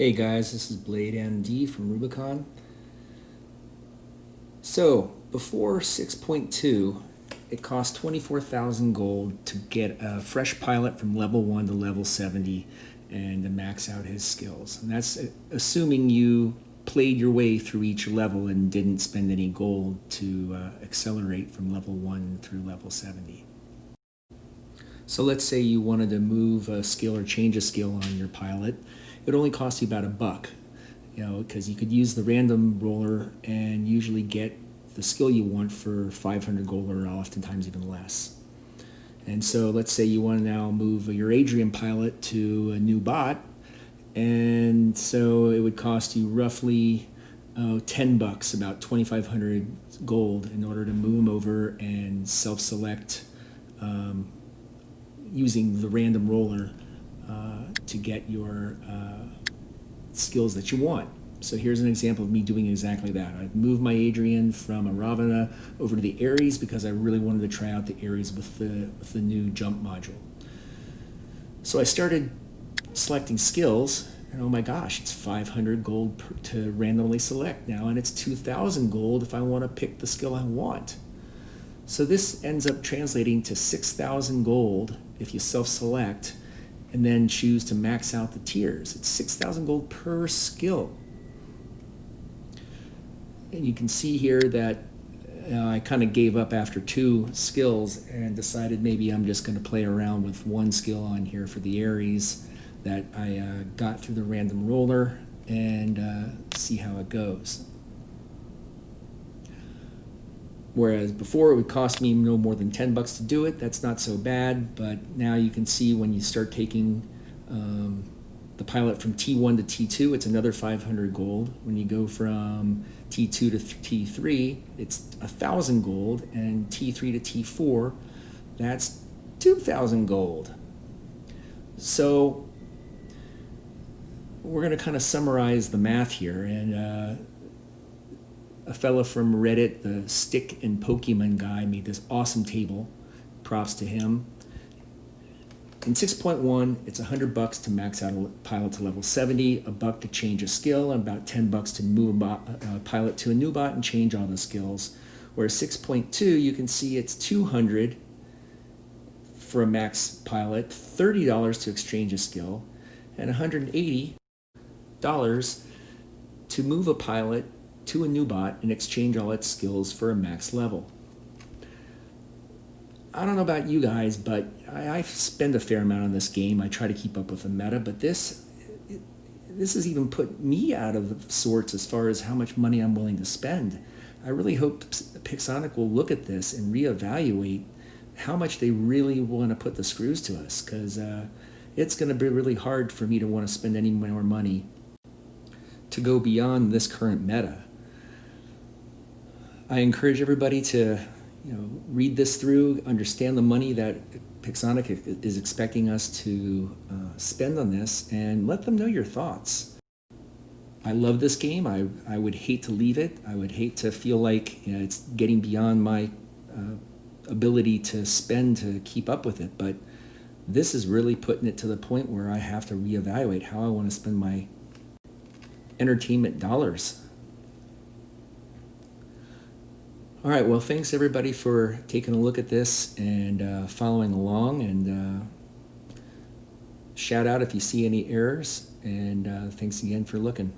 Hey guys, this is Blade MD from Rubicon. So, before 6.2, it cost 24,000 gold to get a fresh pilot from level 1 to level 70 and to max out his skills. And that's assuming you played your way through each level and didn't spend any gold to accelerate from level 1 through level 70. So let's say you wanted to move a skill or change a skill on your pilot. It would only cost you about $1, because you could use the random roller and usually get the skill you want for 500 gold or oftentimes even less. And so let's say you want to now move your Adrian pilot to a new bot, and so it would cost you roughly $10, about 2,500 gold, in order to move him over and self-select using the random roller to get your skills that you want. So here's an example of me doing exactly that. I've moved my Adrian from a Ravana over to the Ares because I really wanted to try out the Ares with the new jump module. So I started selecting skills, and oh my gosh, it's 500 gold to randomly select now, and it's 2,000 gold if I want to pick the skill I want. So this ends up translating to 6,000 gold if you self-select and then choose to max out the tiers. It's 6,000 gold per skill. And you can see here that I kind of gave up after 2 skills and decided maybe I'm just going to play around with 1 skill on here for the Ares that I got through the random roller and see how it goes. Whereas before it would cost me no more than $10 to do it. That's not so bad, but now you can see when you start taking the pilot from T1 to T2, it's another 500 gold. When you go from T2 to T3, it's 1,000 gold, and T3 to T4, that's 2,000 gold. So we're going to kind of summarize the math here, and a fella from Reddit, the Stick and Pokemon guy, made this awesome table. Props to him. In 6.1, it's $100 to max out a pilot to level 70, $1 to change a skill, and about $10 to move a pilot to a new bot and change all the skills. Whereas 6.2, you can see it's $200 for a max pilot, $30 to exchange a skill, and $180 to move a pilot to a new bot and exchange all its skills for a max level. I don't know about you guys, but I spend a fair amount on this game. I try to keep up with the meta, but this has even put me out of sorts as far as how much money I'm willing to spend. I really hope Pixonic will look at this and reevaluate how much they really want to put the screws to us, because it's going to be really hard for me to want to spend any more money to go beyond this current meta. I encourage everybody to read this through, understand the money that Pixonic is expecting us to spend on this, and let them know your thoughts. I love this game. I would hate to leave it. I would hate to feel like it's getting beyond my ability to spend to keep up with it, but this is really putting it to the point where I have to reevaluate how I want to spend my entertainment dollars. All right, well, thanks everybody for taking a look at this and following along, and shout out if you see any errors, and thanks again for looking.